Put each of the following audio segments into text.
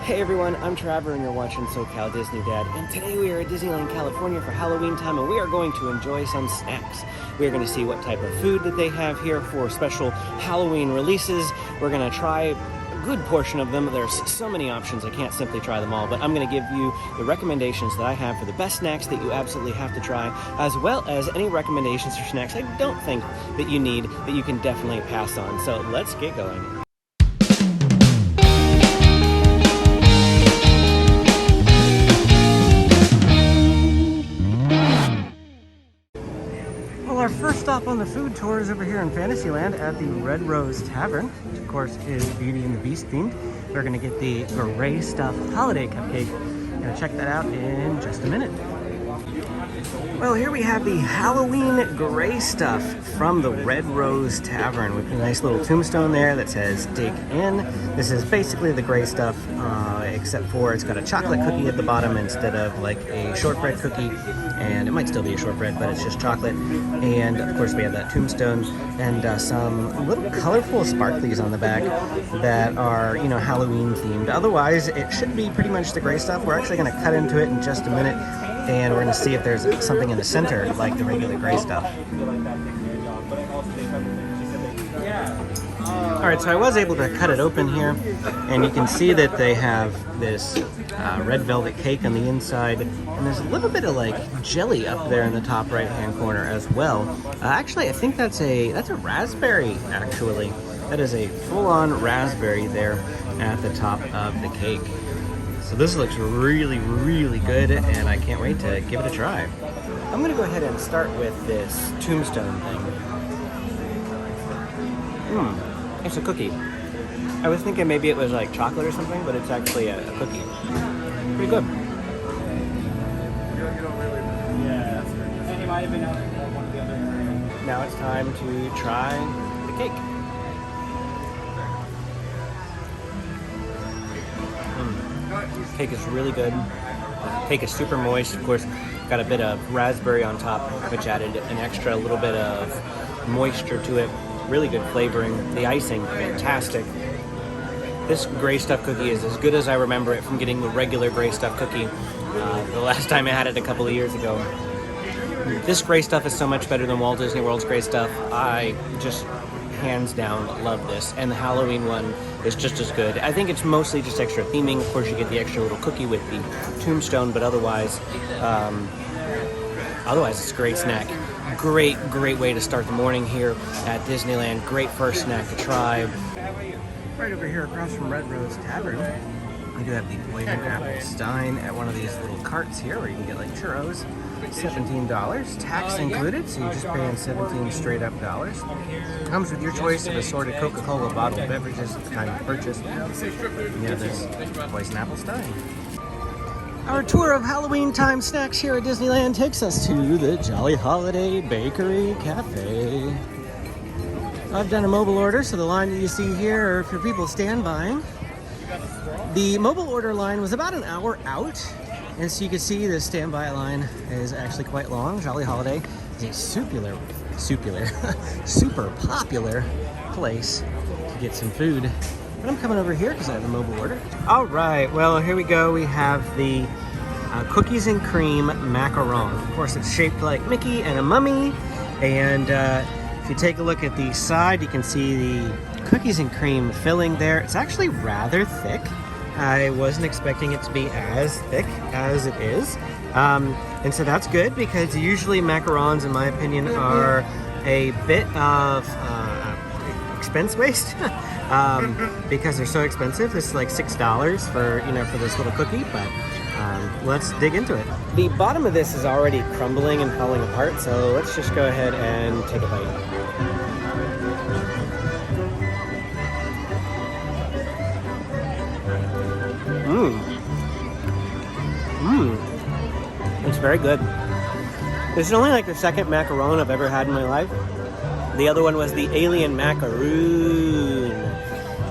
Hey everyone, I'm Trevor and you're watching SoCal Disney Dad, and today we are at Disneyland, California for Halloween time, and we are going to enjoy some snacks. We are going to see what type of food that they have here for special Halloween releases. We're going to try a good portion of them. There's so many options, I can't simply try them all, but I'm going to give you the recommendations that I have for the best snacks that you absolutely have to try, as well as any recommendations for snacks I don't think that you need, that you can definitely pass on. So let's get going. Our first stop on the food tour is over here in Fantasyland at the Red Rose Tavern, which of course is Beauty and the Beast themed. We're going to get the Gray Stuff Holiday Cupcake. Going to check that out in just a minute. Well, here we have the Halloween Gray Stuff from the Red Rose Tavern with a nice little tombstone there that says dig in. This is basically the Gray Stuff, except for it's got a chocolate cookie at the bottom instead of like a shortbread cookie, and it might still be a shortbread, but it's just chocolate. And of course we have that tombstone and some little colorful sparklies on the back that are, you know, Halloween themed. Otherwise it should be pretty much the Gray Stuff. We're actually going to cut into it in just a minute, and we're going to see if there's something in the center like the regular Gray Stuff. Alright, so I was able to cut it open here, and you can see that they have this red velvet cake on the inside, and there's a little bit of like jelly up there in the top right hand corner as well. Actually, I think that's a raspberry, actually. That is a full-on raspberry there at the top of the cake. So this looks really, really good, and I can't wait to give it a try. I'm going to go ahead and start with this tombstone thing. It's a cookie. I was thinking maybe it was like chocolate or something, but it's actually a cookie. Pretty good. Now it's time to try the cake. Cake is really good. Cake is super moist. Of course, got a bit of raspberry on top, which added an extra little bit of moisture to it. Really good flavoring. The icing, fantastic. This Gray Stuff cookie is as good as I remember it from getting the regular Gray Stuff cookie the last time I had it a couple of years ago. This Gray Stuff is so much better than Walt Disney World's Gray Stuff. I just hands down love this, and the Halloween one is just as good. I think it's mostly just extra theming. Of course, you get the extra little cookie with the tombstone, but otherwise it's a great snack. Great way to start the morning here at Disneyland. Great first snack to try. Right over here across from Red Rose Tavern, we do have the Poison Apple Stein at one of these little carts here where you can get like churros. $17, tax included, so you're just paying 17 straight up dollars. Comes with your choice of assorted Coca-Cola bottled beverages at the time of purchase. You have this Poison Apple Stein. Our tour of Halloween time snacks here at Disneyland takes us to the Jolly Holiday Bakery Cafe. I've done a mobile order, so the line that you see here are for people standby. The mobile order line was about an hour out, and so you can see the standby line is actually quite long. Jolly Holiday is a super popular place to get some food. But I'm coming over here because I have a mobile order. All right, well, here we go. We have the cookies and cream macaron. Of course, it's shaped like Mickey and a mummy. And if you take a look at the side, you can see the cookies and cream filling there. It's actually rather thick. I wasn't expecting it to be as thick as it is. And so that's good, because usually macarons, in my opinion, are a bit of expense waste. Because they're so expensive. This is like $6 for this little cookie, but let's dig into it. The bottom of this is already crumbling and falling apart, so let's just go ahead and take a bite. It's very good. This is only like the second macaron I've ever had in my life. The other one was the Alien Macaroon.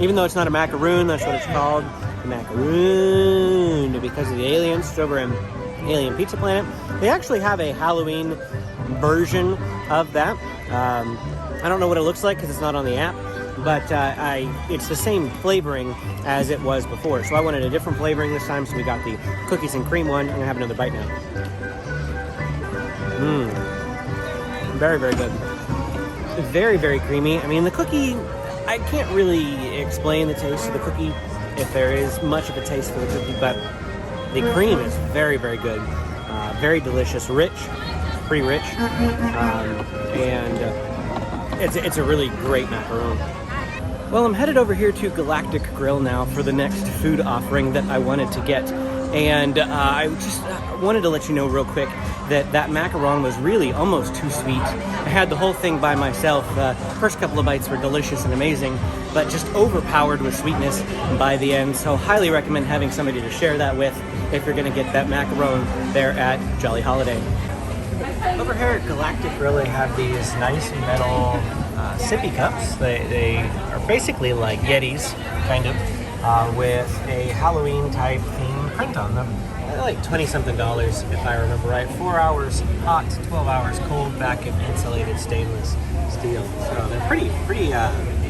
Even though it's not a macaroon, that's what it's called. Macaroon, because of the aliens. It's over in Alien Pizza Planet. They actually have a Halloween version of that. I don't know what it looks like because it's not on the app, but it's the same flavoring as it was before. So I wanted a different flavoring this time, so we got the cookies and cream one. I'm gonna have another bite now. Very, very good. Very, very creamy. I mean, the cookie, I can't really explain the taste of the cookie, if there is much of a taste for the cookie, but the cream is very, very good. Very delicious, rich, pretty rich, and it's a really great macaroon. Well, I'm headed over here to Galactic Grill now for the next food offering that I wanted to get. And I just wanted to let you know real quick that macaron was really almost too sweet. I had the whole thing by myself. First couple of bites were delicious and amazing, but just overpowered with sweetness by the end. So highly recommend having somebody to share that with if you're gonna get that macaron there at Jolly Holiday. Over here at Galactic Grill, they have these nice metal sippy cups. They are basically like Yetis, kind of, with a Halloween type theme print on them. They're like $20-something if I remember right. 4 hours hot, 12 hours cold, back in insulated stainless steel. So they're pretty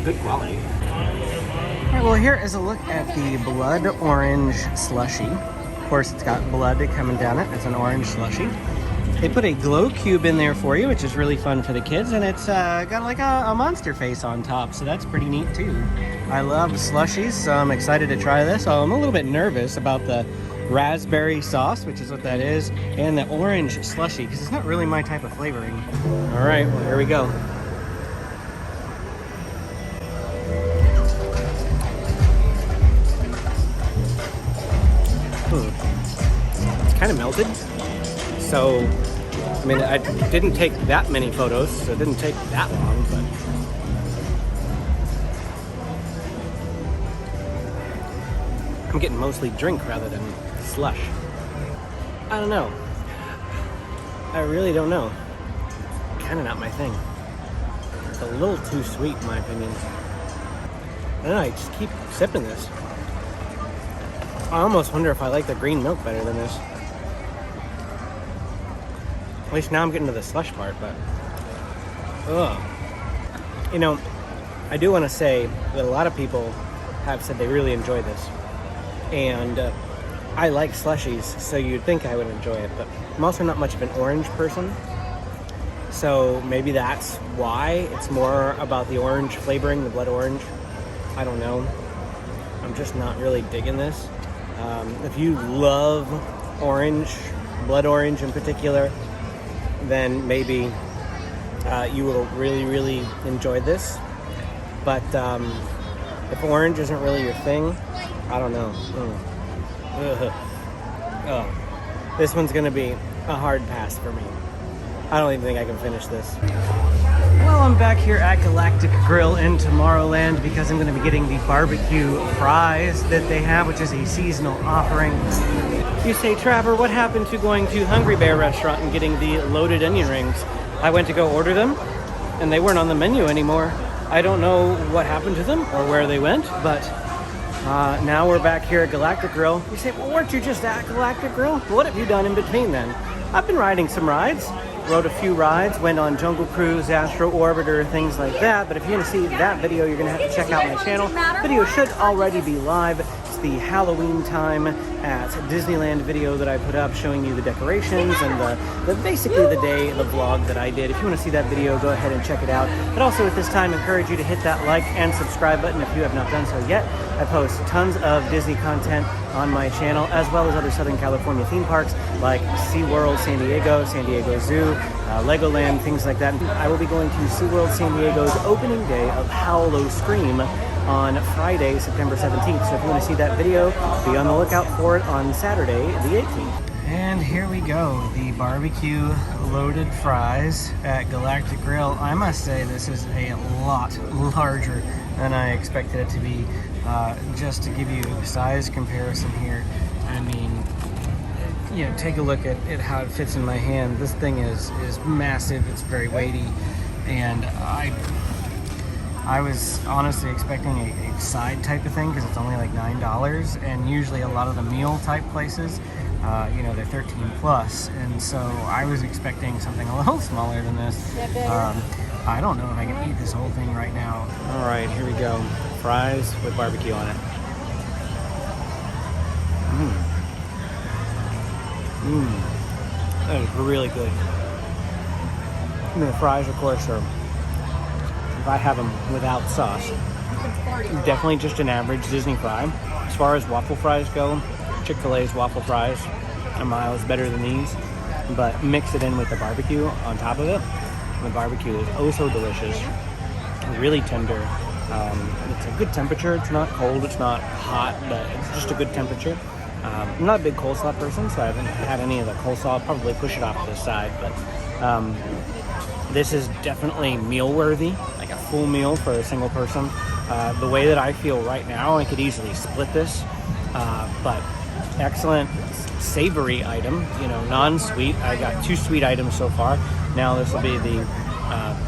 good quality. All right, well, here is a look at the blood orange slushie. Of course, it's got blood coming down it. It's an orange slushie. They put a glow cube in there for you, which is really fun for the kids, and it's got like a monster face on top, so that's pretty neat too. I love slushies, so I'm excited to try this. I'm a little bit nervous about the raspberry sauce, which is what that is, and the orange slushie, because it's not really my type of flavoring. All right, well, here we go. It's kind of melted. So, I mean, I didn't take that many photos, so it didn't take that long, but I'm getting mostly drink rather than slush. I don't know. I really don't know. Kind of not my thing. It's a little too sweet, in my opinion. I don't know, I just keep sipping this. I almost wonder if I like the green milk better than this. At least now I'm getting to the slush part, but ugh. You know, I do want to say that a lot of people have said they really enjoy this, and I like slushies, so you'd think I would enjoy it, but I'm also not much of an orange person, so maybe that's why it's more about the orange flavoring, the blood orange. I don't know. I'm just not really digging this. If you love orange, blood orange in particular, then maybe you will really, really enjoy this. But if orange isn't really your thing, I don't know. This one's gonna be a hard pass for me. I don't even think I can finish this. Well, I'm back here at Galactic Grill in Tomorrowland because I'm going to be getting the barbecue fries that they have, which is a seasonal offering. You say, Trevor, what happened to going to Hungry Bear restaurant and getting the loaded onion rings? I went to go order them, and they weren't on the menu anymore. I don't know what happened to them or where they went, but now we're back here at Galactic Grill. You say, well, weren't you just at Galactic Grill? What have you done in between then? I've been riding some rides. Rode a few rides, went on Jungle Cruise, Astro Orbiter, things like that. But if you want to see that video, you're going to have to check out my channel. Video should already be live. It's the Halloween time at Disneyland video that I put up showing you the decorations and basically the day, the vlog that I did. If you want to see that video, go ahead and check it out. But also at this time, encourage you to hit that like and subscribe button if you have not done so yet. I post tons of Disney content on my channel, as well as other Southern California theme parks like SeaWorld San Diego Zoo, Legoland, things like that. I will be going to SeaWorld San Diego's opening day of Howl Scream on Friday, September 17th. So if you want to see that video, be on the lookout for it on Saturday, the 18th. And here we go, the barbecue loaded fries at Galactic Grill. I must say this is a lot larger than I expected it to be. Just to give you a size comparison here, I mean, you know, take a look at how it fits in my hand. This thing is massive, it's very weighty, and I was honestly expecting a side type of thing because it's only like $9, and usually a lot of the meal type places, you know, they're 13 plus, and so I was expecting something a little smaller than this. I don't know if I can eat this whole thing right now. All right, here we go. Fries with barbecue on it. That is really good. I mean, the fries, of course, are, if I have them without sauce, definitely just an average Disney fry. As far as waffle fries go, Chick-fil-A's waffle fries are miles better than these, but mix it in with the barbecue on top of it. The barbecue is oh so delicious, really tender. It's a good temperature. It's not cold, it's not hot, but it's just a good temperature. I'm not a big coleslaw person, so I haven't had any of the coleslaw. I'll probably push it off to the side, but this is definitely meal worthy, like a full meal for a single person. The way that I feel right now, I could easily split this, but excellent savory item, you know, non-sweet. I got 2 sweet items so far. Now this will be the,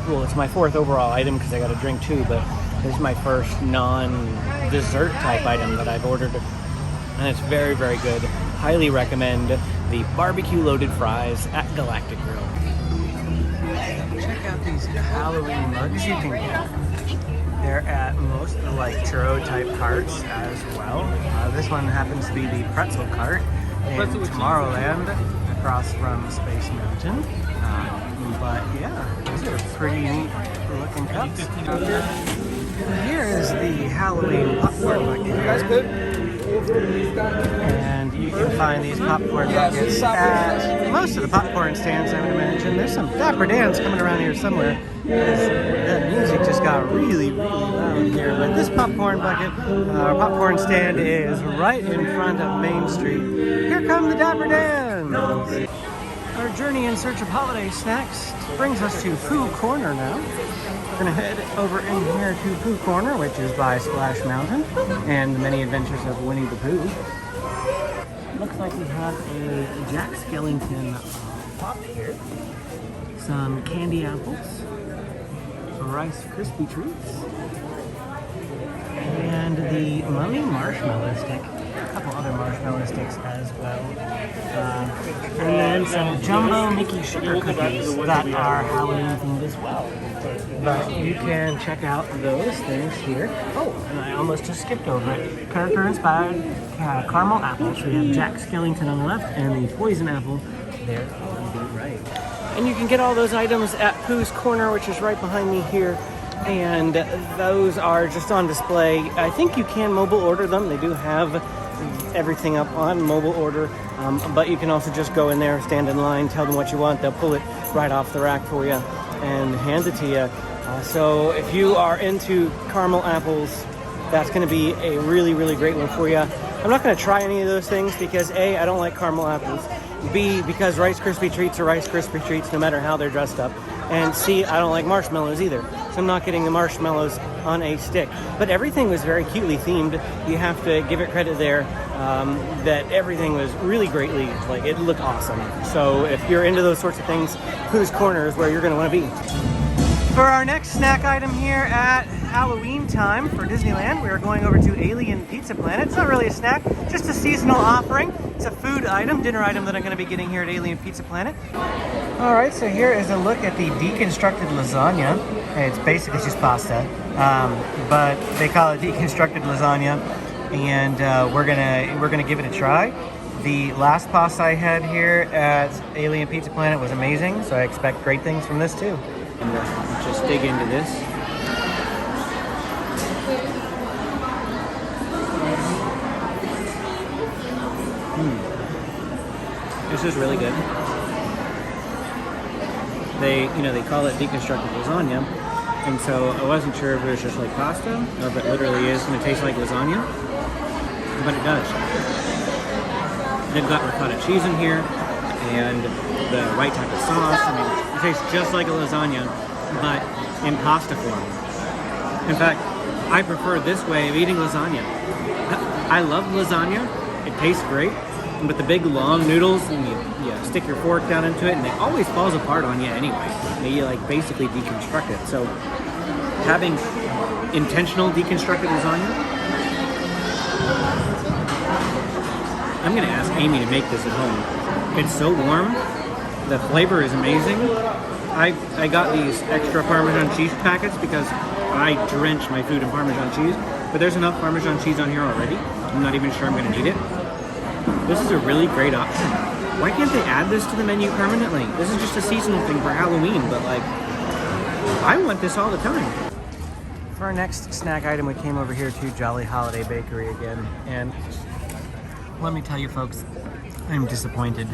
well, it's my 4th overall item because I got a drink too, but this is my first non-dessert type item that I've ordered. And it's very, very good. Highly recommend the barbecue loaded fries at Galactic Grill. Check out these Halloween mugs you can get. They're at most of the like churro type carts as well. This one happens to be the pretzel cart in Tomorrowland across from Space Mountain. But yeah, these are pretty neat looking cups. Here is the Halloween popcorn bucket. That's good. And you can find these popcorn buckets at most of the popcorn stands, I would imagine. There's some Dapper Dans coming around here somewhere. The music just got really, really loud here. But this popcorn bucket, popcorn stand is right in front of Main Street. Here come the Dapper Dans! Our journey in search of holiday snacks brings us to Pooh Corner now. We're gonna head over in here to Pooh Corner, which is by Splash Mountain and the Many Adventures of Winnie the Pooh. Looks like we have a Jack Skellington pop here, some candy apples, Rice Krispie treats, and the Mummy marshmallow stick. A couple other marshmallow sticks as well. And then some jumbo Mickey sugar cookies that are Halloween themed as well. But you can check out those things here. Oh, and I almost just skipped over it. Character-inspired caramel apples. We have Jack Skellington on the left and the poison apple there on the right. And you can get all those items at Pooh's Corner, which is right behind me here. And those are just on display. I think you can mobile order them. They do have everything up on mobile order, but you can also just go in there, stand in line, tell them what you want. They'll pull it right off the rack for you and hand it to you. So if you are into caramel apples, that's going to be a really, really great one for you. I'm not going to try any of those things because A, I don't like caramel apples. B, because Rice Krispie treats are Rice Krispie treats no matter how they're dressed up. And C, I don't like marshmallows either. So I'm not getting the marshmallows on a stick. But everything was very cutely themed. You have to give it credit there that everything was really greatly, like, it looked awesome. So if you're into those sorts of things, Pooh's Corner is where you're going to want to be. For our next snack item here at Halloween time for Disneyland, we are going over to Alien Pizza Planet. It's not really a snack, just a seasonal offering. It's a food item, dinner item that I'm going to be getting here at Alien Pizza Planet. All right, so here is a look at the Deconstructed Lasagna. It's basically just pasta, but they call it Deconstructed Lasagna, and we're gonna give it a try. The last pasta I had here at Alien Pizza Planet was amazing, so I expect great things from this too. And just dig into this. This is really good. They call it deconstructed lasagna, and so I wasn't sure if it was just like pasta or if it literally is going to taste like lasagna, but it does. They've got ricotta cheese in here and the right type of sauce. I mean, it tastes just like a lasagna, but in pasta form. In fact, I prefer this way of eating lasagna. I love lasagna. It tastes great. But the big long noodles, and you stick your fork down into it, and it always falls apart on you anyway. You like basically deconstruct it. So having intentional deconstructed lasagna, I'm gonna ask Amy to make this at home. It's so warm The flavor is amazing. I got these extra Parmesan cheese packets because I drench my food in Parmesan cheese, but there's enough Parmesan cheese on here already. I'm not even sure I'm gonna need it. This is a really great option. Why can't they add this to the menu permanently? This is just a seasonal thing for Halloween, but like, I want this all the time. For our next snack item, we came over here to Jolly Holiday Bakery again, and let me tell you folks, I'm disappointed.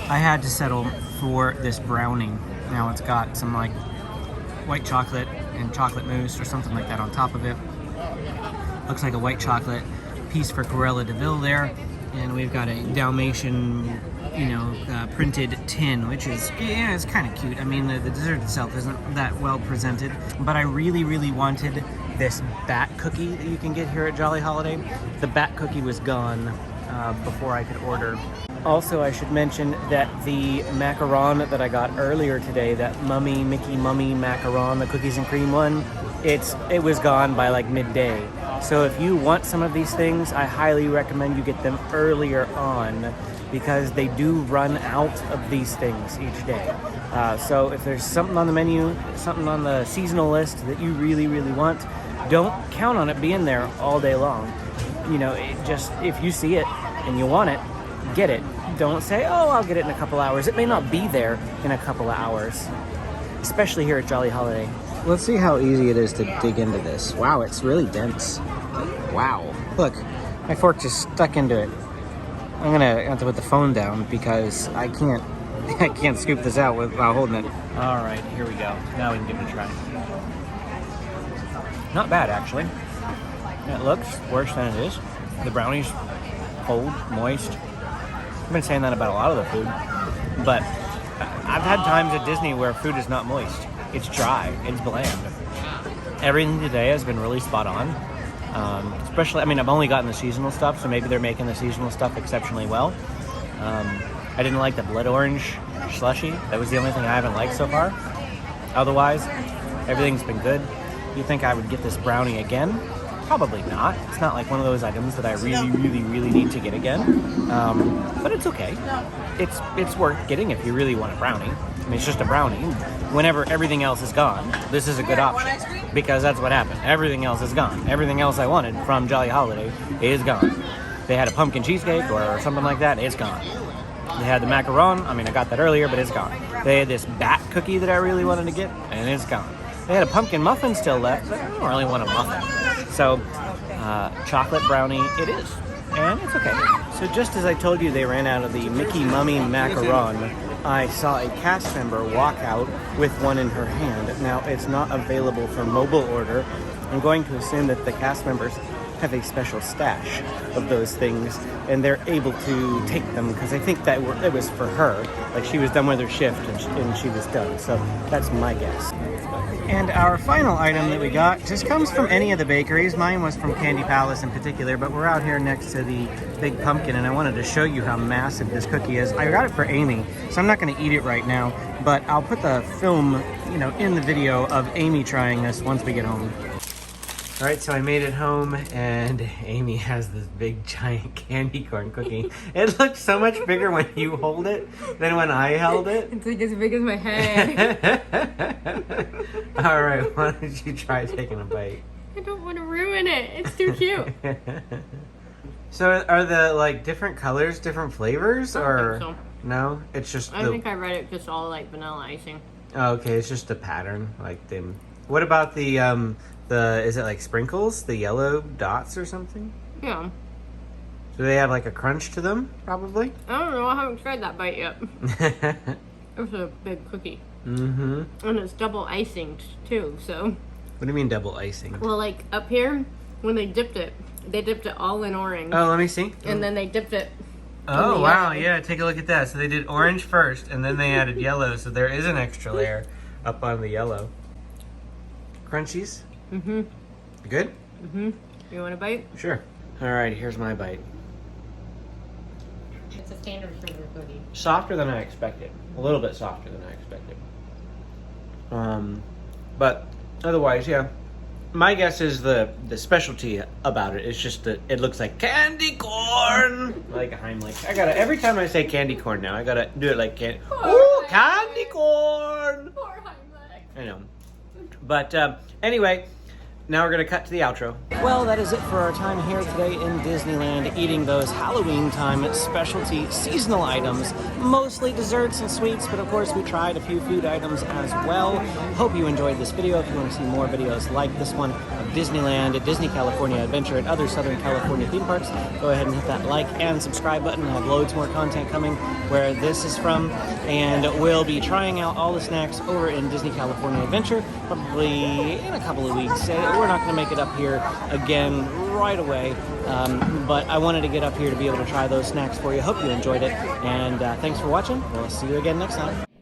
I had to settle for this brownie. Now it's got some like white chocolate and chocolate mousse or something like that on top of it. Looks like a white chocolate piece for Cruella De Vil there. And we've got a Dalmatian, printed tin, which is, yeah, it's kind of cute. I mean, the dessert itself isn't that well presented, but I really, really wanted this bat cookie that you can get here at Jolly Holiday. The bat cookie was gone before I could order. Also, I should mention that the macaron that I got earlier today, that Mickey Mummy macaron, the cookies and cream one, it was gone by like midday. So if you want some of these things, I highly recommend you get them earlier on because they do run out of these things each day. So if there's something on the menu, something on the seasonal list that you really, really want, don't count on it being there all day long. If you see it and you want it, get it. Don't say, oh, I'll get it in a couple hours. It may not be there in a couple of hours, especially here at Jolly Holiday. Let's see how easy it is to dig into this. Wow, it's really dense. Wow. Look, my fork just stuck into it. I'm gonna have to put the phone down because I can't scoop this out without holding it. All right, here we go. Now we can give it a try. Not bad, actually. It looks worse than it is. The brownie's cold, moist. I've been saying that about a lot of the food, but I've had times at Disney where food is not moist. It's dry, it's bland. Everything today has been really spot on. Especially, I've only gotten the seasonal stuff, so maybe they're making the seasonal stuff exceptionally well. I didn't like the blood orange slushy. That was the only thing I haven't liked so far. Otherwise, everything's been good. You think I would get this brownie again? Probably not. It's not like one of those items that I really, really, really need to get again. But it's okay. It's worth getting if you really want a brownie. It's just a brownie. Whenever everything else is gone, this is a good option. Because that's what happened. Everything else is gone. Everything else I wanted from Jolly Holiday is gone. They had a pumpkin cheesecake or something like that, it's gone. They had the macaron, I got that earlier, but it's gone. They had this bat cookie that I really wanted to get, and it's gone. They had a pumpkin muffin still left, but I don't really want a muffin. So, chocolate brownie it is, and it's okay. So just as I told you they ran out of the Mickey Mummy macaron, I saw a cast member walk out with one in her hand. Now, it's not available for mobile order. I'm going to assume that the cast members have a special stash of those things, and they're able to take them, because I think that it was for her. Like, she was done with her shift, and she was done. So that's my guess. And our final item that we got just comes from any of the bakeries. Mine was from Candy Palace in particular, but we're out here next to the Big Pumpkin, and I wanted to show you how massive this cookie is. I got it for Amy, so I'm not going to eat it right now, but I'll put the film, in the video of Amy trying this once we get home. All right, so I made it home, and Amy has this big, giant candy corn cookie. It looks so much bigger when you hold it than when I held it. It's like as big as my head. All right, why don't you try taking a bite? I don't want to ruin it. It's too cute. So are the, different colors, different flavors, or? I don't think so. No? It's just I think I read it just all vanilla icing. Oh, okay, it's just a pattern, What about the is it sprinkles? The yellow dots or something? Yeah. Do they have a crunch to them, probably? I don't know, I haven't tried that bite yet. It's a big cookie. Mm-hmm. And it's double icing too, so. What do you mean double icing? Well, up here, when they dipped it all in orange. Oh, let me see. And then they dipped it. Oh, wow, yeah, take a look at that. So they did orange first, and then they added yellow, so there is an extra layer up on the yellow. Crunchies? Mm-hmm. Good? Mm-hmm. You want a bite? Sure. All right, here's my bite. It's a standard sugar cookie. Softer than I expected. A little bit softer than I expected. But otherwise, yeah. My guess is the specialty about it is just that it looks like candy corn. Like Heimlich. Every time I say candy corn now, I gotta do it like candy. acorn. Poor Heimlich. I know. But anyway, now we're going to cut to the outro. Well, that is it for our time here today in Disneyland, eating those Halloween time specialty seasonal items, mostly desserts and sweets, but of course we tried a few food items as well. Hope you enjoyed this video. If you want to see more videos like this one of Disneyland, Disney California Adventure, and other Southern California theme parks, go ahead and hit that like and subscribe button. I have loads more content coming where this is from, and we'll be trying out all the snacks over in Disney California Adventure probably in a couple of weeks. We're not going to make it up here again right away, but I wanted to get up here to be able to try those snacks for you. Hope you enjoyed it, and thanks for watching. We'll see you again next time.